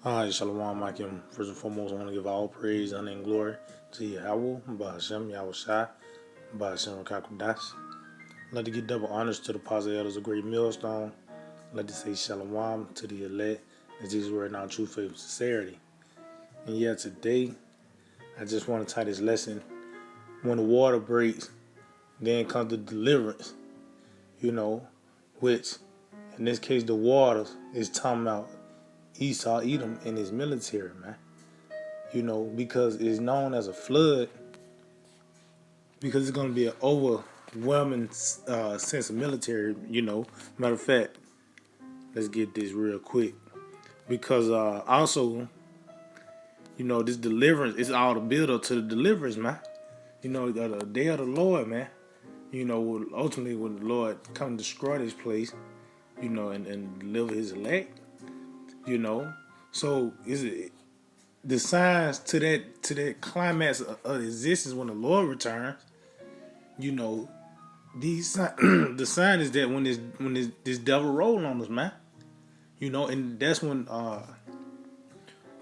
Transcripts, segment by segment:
Hi, Shalom, Makim. First and foremost, I want to give all praise, honor, and glory to Yahweh, Bahashem, Yahweh Shai, Bahashem, Rakakudash. I'd like to give double honors to the positive elders of Great Millstone. I'd like to say Shalom to the elect, as these were in our true faith and sincerity. And yet today, I just want to tie this lesson. When the water breaks, then comes the deliverance, which, in this case, the waters is talking about Esau, Edom, and his military, man. Because it's known as a flood, because it's going to be an overwhelming sense of military. Matter of fact, let's get this real quick. Because also, this deliverance is all the build up to the deliverance, man. The day of the Lord, man. Ultimately, when the Lord come to destroy this place, and deliver his elect, So is it the signs to that climax of existence when the Lord returns? You know, these the sign is that when this devil roll on us, man. And that's when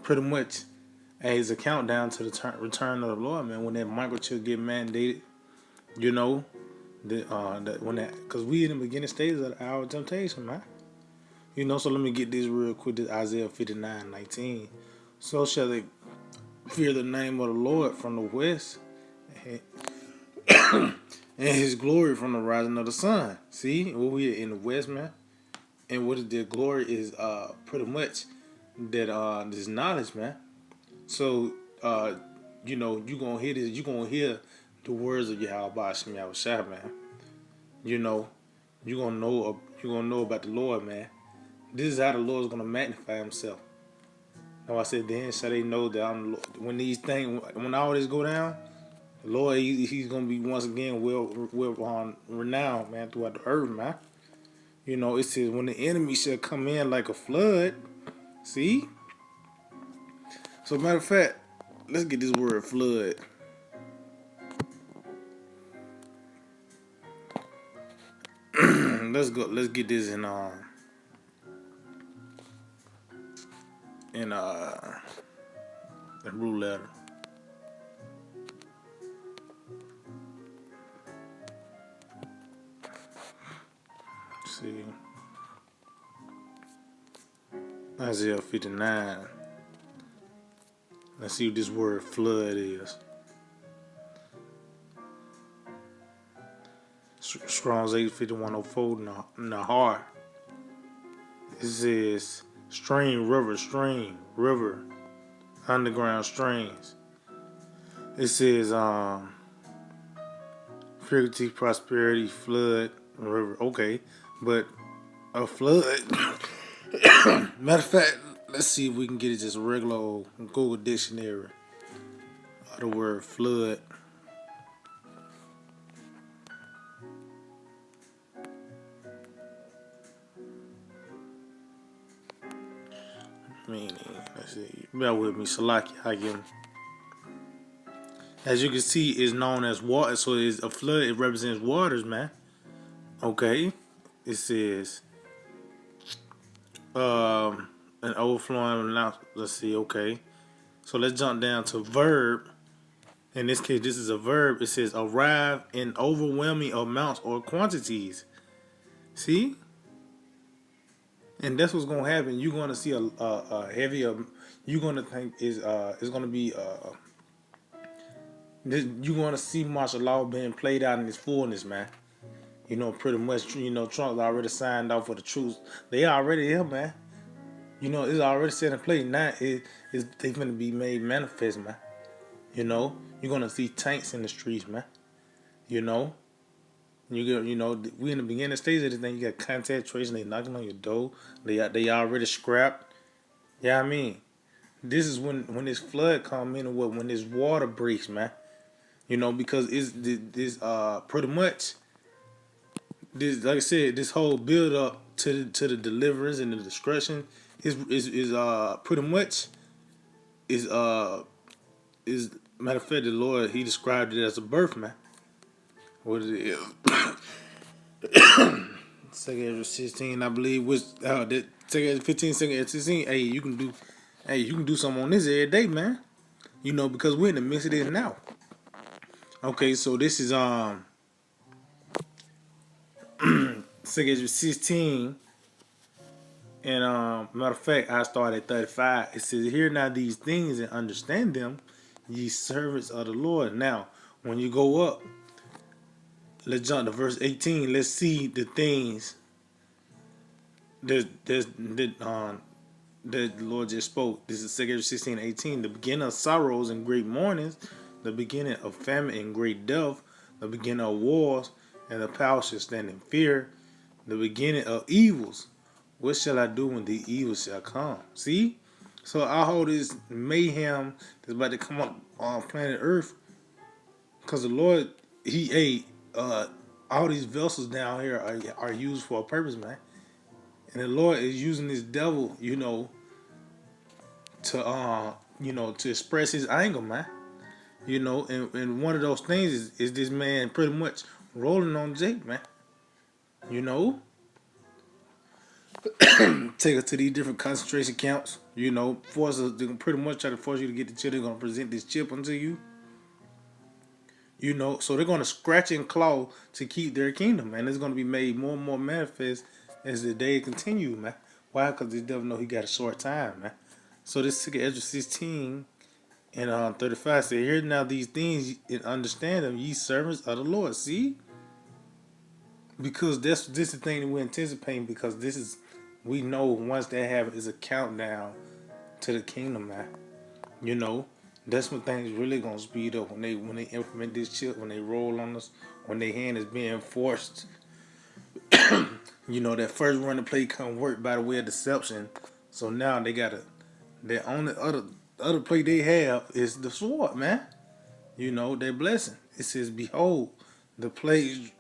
pretty much as a countdown to the return of the Lord, man. When that microchip get mandated, you know, when that because we in the beginning stages of our temptation, man. So let me get this real quick. This Isaiah 59:19. So shall they fear the name of the Lord from the west, and his glory from the rising of the sun. See, where we are in the west, man. And what is their glory is pretty much that this knowledge, man. So you gonna hear this, you gonna hear the words of Yahweh Shem Yahweh Shai, man. You know, you gonna know about the Lord, man. This is how the Lord is gonna magnify himself. Now I said then shall they know that I'm the Lord. When all this go down, the Lord he's gonna be once again well renowned, man, throughout the earth, man. It says when the enemy shall come in like a flood. See? So matter of fact, let's get this word flood. Let's go. Let's get this in the blue letter. Let's see, Isaiah 59. Let's see what this word flood is. Strong's 85104 Nahar. It says stream, river, underground streams. It says figurative prosperity, flood, river. Okay, but a flood. Matter of fact, let's see if we can get it just regular old Google dictionary of the word flood. Meaning, let's see. Bear with me, Salaki. I can. As you can see, it's known as water. So it's a flood. It represents waters, man. Okay. It says an overflowing. Now, let's see. Okay. So let's jump down to verb. In this case, this is a verb. It says arrive in overwhelming amounts or quantities. See? And that's what's gonna happen. You're gonna see a heavy. You're gonna think is it's gonna be you're gonna see martial law being played out in its fullness, man. Pretty much. Trump's already signed off for the truth. They already here, man. It's already set in place. Now they gonna be made manifest, man. You're gonna see tanks in the streets, man. You know, we in the beginning stage of this thing. You got contact tracing. They knocking on your door. They already scrapped. Yeah, I mean, this is when this flood come in, and when this water breaks, man. Because it's this pretty much this, like I said, this whole build up to the deliverance and the destruction is pretty much is matter of fact, the Lord he described it as a birth, man. What it is. Second Ezra 16, I believe, which that second Ezra 15, second Ezra 16. Hey, you can do. Hey, you can do something on this every day, man. Because we're in the midst of this now. Okay, so this is 16. And matter of fact, I started at 35. It says, "Hear now these things and understand them, ye servants of the Lord." Now, when you go up, let's jump to verse 18. Let's see the things that the Lord just spoke. This is 2 16:18. The beginning of sorrows and great mournings, the beginning of famine and great death, the beginning of wars, and the power shall stand in fear, the beginning of evils. What shall I do when the evil shall come? See? So I hold this mayhem that's about to come up on planet Earth. Because the Lord, all these vessels down here are used for a purpose, man. And the Lord is using this devil, to express his anger, man. And one of those things is this man pretty much rolling on Jake, man. You know, take us to these different concentration camps. Force us. They pretty much try to force you to get the chip. They're gonna present this chip unto you. So they're gonna scratch and claw to keep their kingdom, man. It's gonna be made more and more manifest as the day continue, man. Why? Because the devil know he got a short time, man. So this took Ezra 16 and 35 say, "Hear now these things and understand them, ye servants of the Lord." See, because this is the thing that we're anticipating. Because we know once that happens, is a countdown to the kingdom, man. You know, that's when things really gonna speed up when they implement this chip, when they roll on us, when their hand is being forced. That first run of play come work by the way of deception. So now they gotta the only other play they have is the sword, man. Their blessing. It says, "Behold, the plays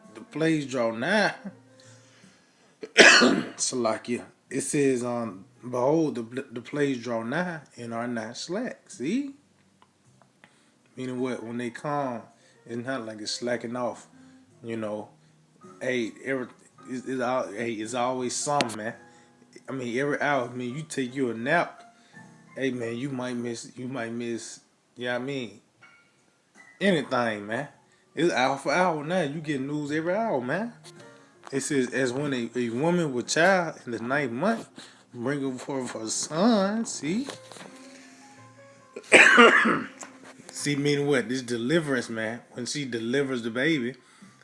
draw nigh." Salakia. It says, "Behold, the plays draw nigh and are not slack." See, meaning what? When they come, it's not like it's slacking off. You know, hey, it's always some, man. I mean, every hour. I mean, you take you a nap. Hey, man, you might miss. Yeah, I mean, anything, man. It's hour for hour now. You get news every hour, man. It says, "As when a woman with child in the ninth month bring forth her son." See, meaning what? This deliverance, man. When she delivers the baby,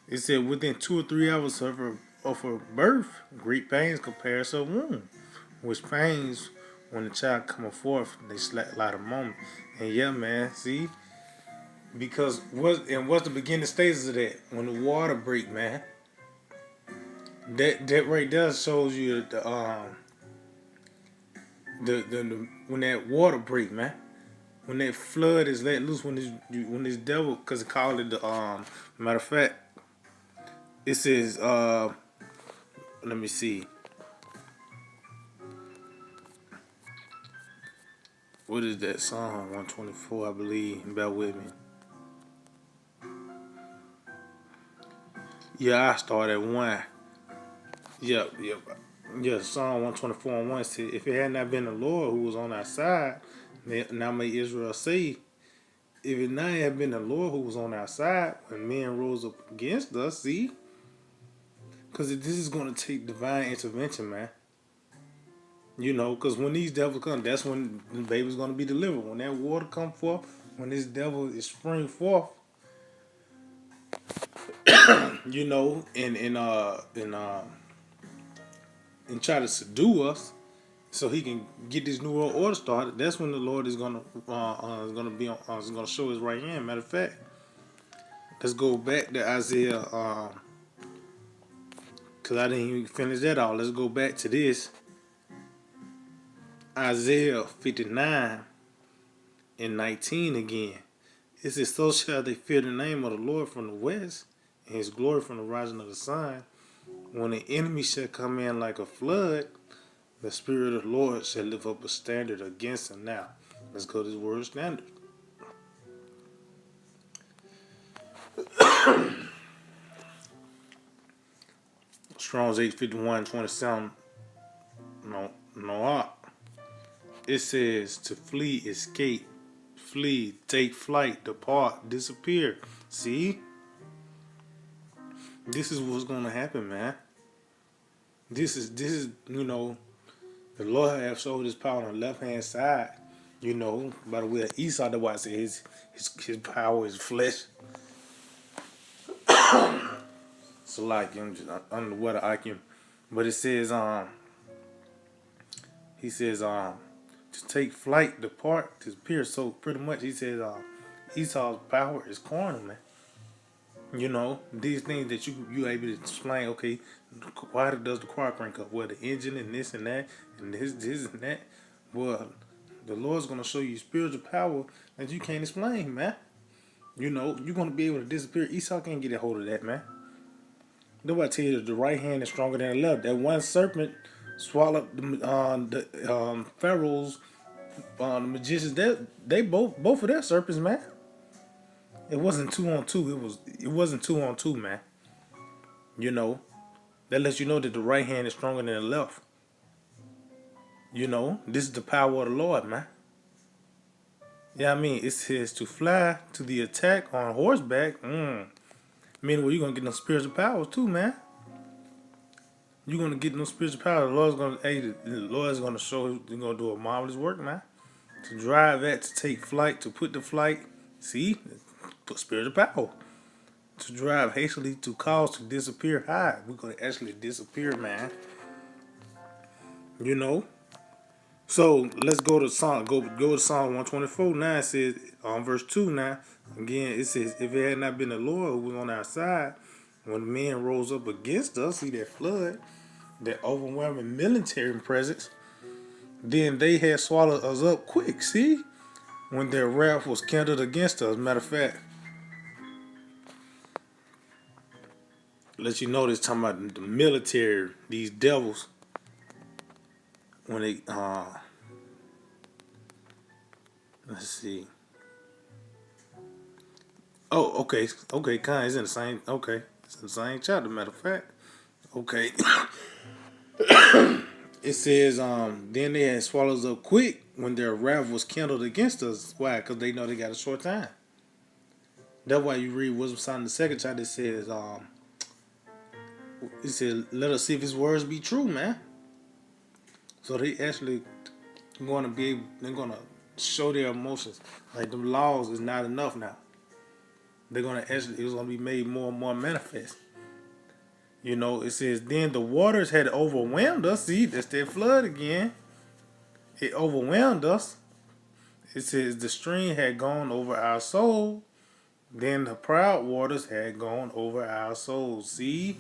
it said within 2 or 3 hours of her birth, great pains compares her womb, which pains when the child coming forth, they slack a lot of moment. And yeah, man, see, because what's the beginning stages of that? When the water break, man. That right there shows you the when that water break, man. When that flood is let loose, when this devil, because it called it the matter of fact, it says let me see, what is that Psalm 124, I believe. Bear with me. Yeah, I start at 1. Yep. Yeah, Psalm 124 and 1 said, "If it had not been the Lord who was on our side, now may Israel say, if it not had been the Lord who was on our side when men rose up against us." See, because this is going to take divine intervention, man. Because when these devils come, that's when the baby's going to be delivered. When that water come forth, when this devil is spring forth, and try to subdue us, so he can get this new world order started. That's when the Lord is gonna show his right hand. Matter of fact, let's go back to Isaiah, because I didn't even finish that all. Let's go back to this Isaiah 59 and 19 again. It says, "So shall they fear the name of the Lord from the west, and his glory from the rising of the sun. When the enemy shall come in like a flood, the Spirit of the Lord shall lift up a standard against him." Now, let's go to this word standard. Strong's 851:27. No, no. It says to flee, escape, flee, take flight, depart, disappear. See, this is what's gonna happen, man. This is the Lord have showed His power on the left hand side. By the way of Esau, that's why I say his power is flesh. So like I'm just under what I can, but it says he says to take flight, depart, disappear. So pretty much he says Esau's power is carnal, man. These things that you able to explain. Okay, why does the car crank up? Well, the engine and this and that and this and that. Well, the Lord's gonna show you spiritual power that you can't explain, man. You're gonna be able to disappear. Esau can't get a hold of that, man. Nobody tell you that the right hand is stronger than the left. That one serpent swallowed the pharaohs, the magicians. They both of their serpents, man. It wasn't 2-on-2. It wasn't 2-on-2, man. That lets you know that the right hand is stronger than the left. This is the power of the Lord, man. Yeah, I mean, it says to fly to the attack on horseback. Meaning, well, you're gonna get no spiritual powers too, man. You're gonna get no spiritual power. The Lord's gonna show you. You're gonna do a marvelous work, man. To drive at, to take flight, to put the flight. See, put spiritual power. To drive hastily, to cause to disappear, hide. We're gonna actually disappear, man. So let's go to Psalm. Go to Psalm 124. Now it says verse 2. Now again it says, if it had not been the Lord who was on our side, when the men rose up against us, see that flood, that overwhelming military presence, then they had swallowed us up quick. See, when their wrath was kindled against us. Matter of fact, let you know this talking about the military, these devils. When they let's see. Oh, okay, kind of, it's in the same. Okay, it's in the same chapter. Matter of fact, okay. It says, then they had swallowed us up quick when their wrath was kindled against us. Why? Because they know they got a short time. That's why you read Wisdom Sign in the second chapter. It says, let us see if His words be true, man. So they actually they're gonna show their emotions. Like the laws is not enough now. They're gonna it's gonna be made more and more manifest. It says, then the waters had overwhelmed us. See, that's that flood again. It overwhelmed us. It says the stream had gone over our soul. Then the proud waters had gone over our souls. See?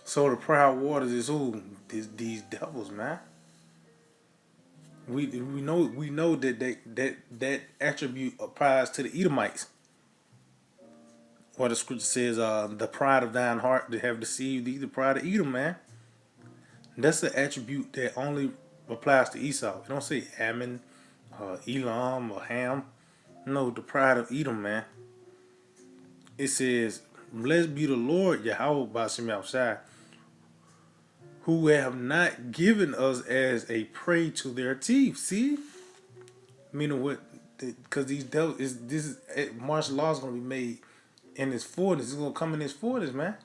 So the proud waters is who? These devils, man. We know that attribute applies to the Edomites. What the scripture says, the pride of thine heart that have deceived thee, the pride of Edom, man. That's the attribute that only applies to Esau. It don't say Ammon, Elam, or Ham. No, the pride of Edom, man. It says, blessed be the Lord, Yahweh Bashim Yahushai, who have not given us as a prey to their teeth. See? Meaning what? Because these devils, martial law is going to be made in his 40s. It's going to come in his 40s, man.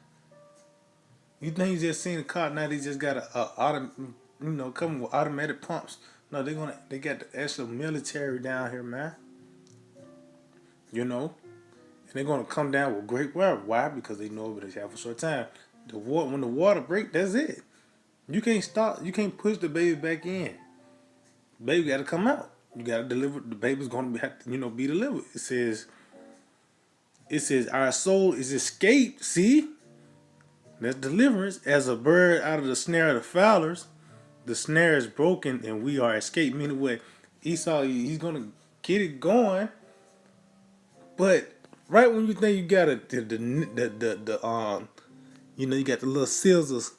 You think you just seen a car, now they just got coming with automatic pumps. No, they got the actual military down here, man. And they're gonna come down with great wealth. Why? Because they know they have a short time. When the water break, that's it. You can't stop. You can't push the baby back in. The baby got to come out. You got to deliver. The baby's gonna have to, be delivered. It says our soul is escaped. See, that's deliverance. As a bird out of the snare of the fowlers, the snare is broken and we are escaped. Meaning what? Esau, he's gonna get it going, but right when you think you got you got the little scissors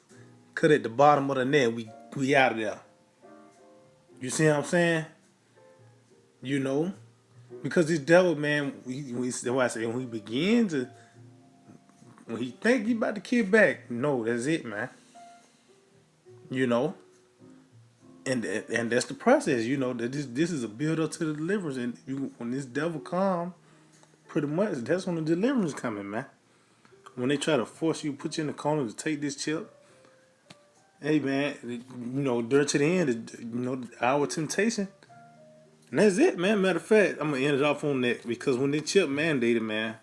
cut at the bottom of the net, we out of there. You see what I'm saying? Because this devil, man, when he think he about to kick back, no, that's it, man. and that's the process. You know that this is a build up to the deliverance, and when this devil come, pretty much that's when the deliverance coming, man. When they try to force you, put you in the corner to take this chip, hey man, during to the end, our temptation, and that's it, man. Matter of fact, I'm gonna end it off on that because when they chip mandated, man,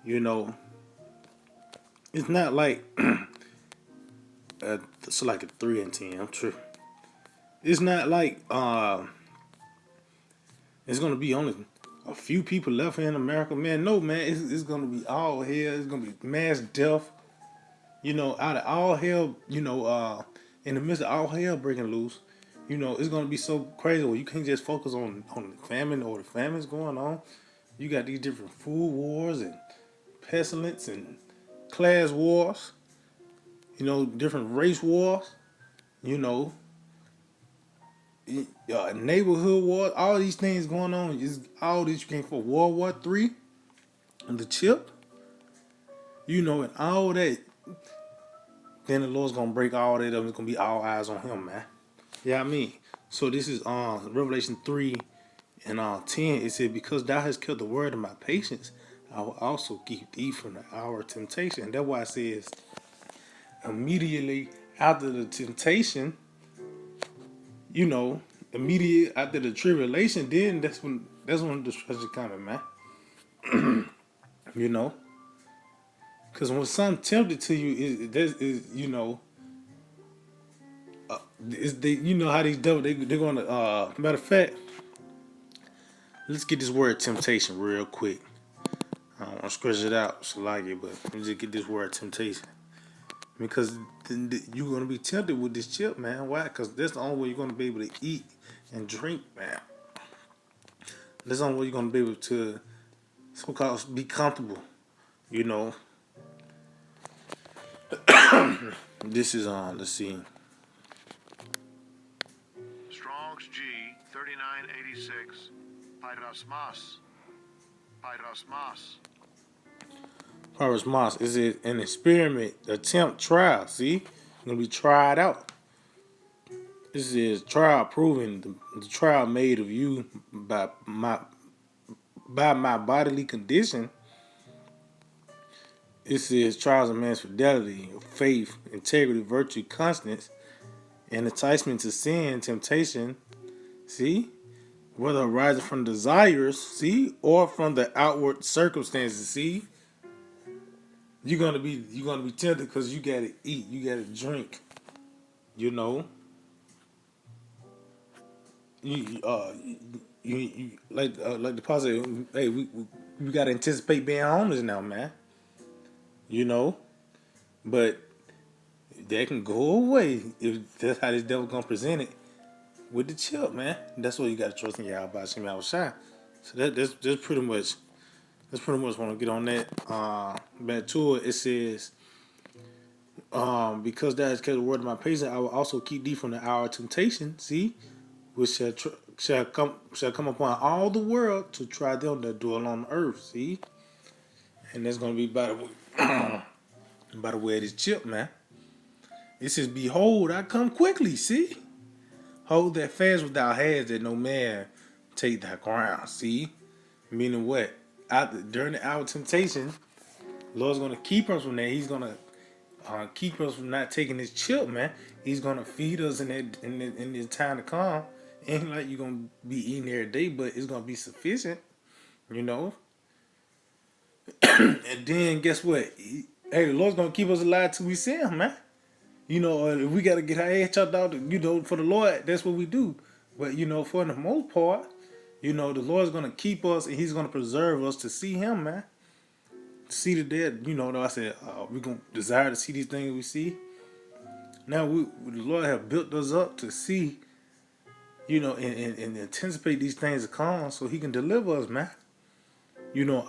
you know, it's not like it's like a 3 and 10. I'm true. It's not like it's gonna be only a few people left in America, man. No, man, it's gonna be all hell. It's gonna be mass death. Out of all hell, in the midst of all hell breaking loose, it's gonna be so crazy. Where you can't just focus on the famine or the famines going on. You got these different food wars and pestilence and class wars. Different race wars. You know, neighborhood wars. All these things going on. Is all this you came for World War III and the chip. And all that. Then the Lord's gonna break all that up. It's gonna be all eyes on Him, man. Yeah, I mean. So this is Revelation 3 and 10. It said, "Because thou hast kept the word of my patience, I will also keep thee from the hour of temptation." And that's why it says, immediately after the temptation, immediately after the tribulation, then that's when the destruction coming, man. you know, because when something tempted to you, how these devils they're gonna matter of fact, let's get this word temptation real quick. I don't want to scratch it out, so like it, but let me just get this word temptation. Because you're going to be tempted with this chip, man. Why? Because that's the only way you're going to be able to eat and drink, man. That's the only way you're going to be able to, so-called, be comfortable. This is on, let's see. Strong's G 3986. Pyrosmas. Pyrosmas is it an experiment, attempt, trial. See? It's going to be tried out. This is trial proving the trial made of you by my bodily condition. It says trials of man's fidelity, faith, integrity, virtue, constance, and enticement to sin, temptation. See? Whether arising from desires, see, or from the outward circumstances. See? You're gonna be tempted because you gotta eat, you gotta drink. You like the positive. Hey, we gotta anticipate being homeless now, man. But that can go away if that's how this devil gonna present it with the chip, man. That's what you gotta trust in Yahweh by Shem Shine. So that's pretty much want to get on that. Back to it. It says, because thou hast kept the word of my patience, I will also keep thee from the hour of temptation. See, which shall come upon all the world to try them that dwell on the earth. See, and that's gonna be by the way of this chip, man. It says, "Behold, I come quickly." See, hold that fast without hands, that no man take thy ground. See, meaning what? During the hour of temptation, Lord's gonna keep us from that. He's gonna keep us from not taking this chip, man. He's gonna feed us in this time to come. Ain't like you're gonna be eating every day, but it's gonna be sufficient, and then guess what? Hey, the Lord's gonna keep us alive till we see Him, man. If we gotta get our head chopped out, for the Lord, that's what we do. But for the most part, the Lord's gonna keep us and He's gonna preserve us to see Him, man. To see the dead, I said we're gonna desire to see these things we see. Now the Lord have built us up to see, and anticipate these things to come, so He can deliver us, man.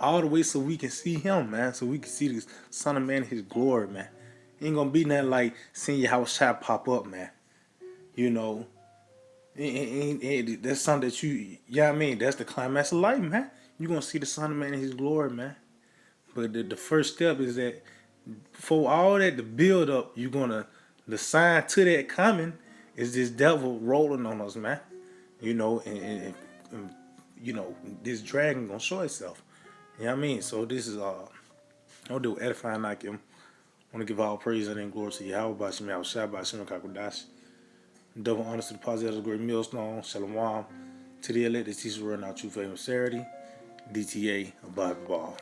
All the way so we can see Him, man. So we can see the Son of Man in His glory, man. Ain't gonna be nothing like seeing your house shot pop up, man. And that's something that I mean, that's the climax of life, man. You're gonna see the Son of Man in His glory, man. But the first step is that for all that, the build up, the sign to that coming It's this devil rolling on us, man. You know, and you know, this dragon gonna show itself. You know what I mean? So this is I'll do edifying like him. I want to give all praise and glory to Yahweh by Shem Shai by Shem Kakodash. Double honors to the positive of the great millstone. Shalom. To the elect, the teacher, run our true faith and sincerity. DTA, abide ball.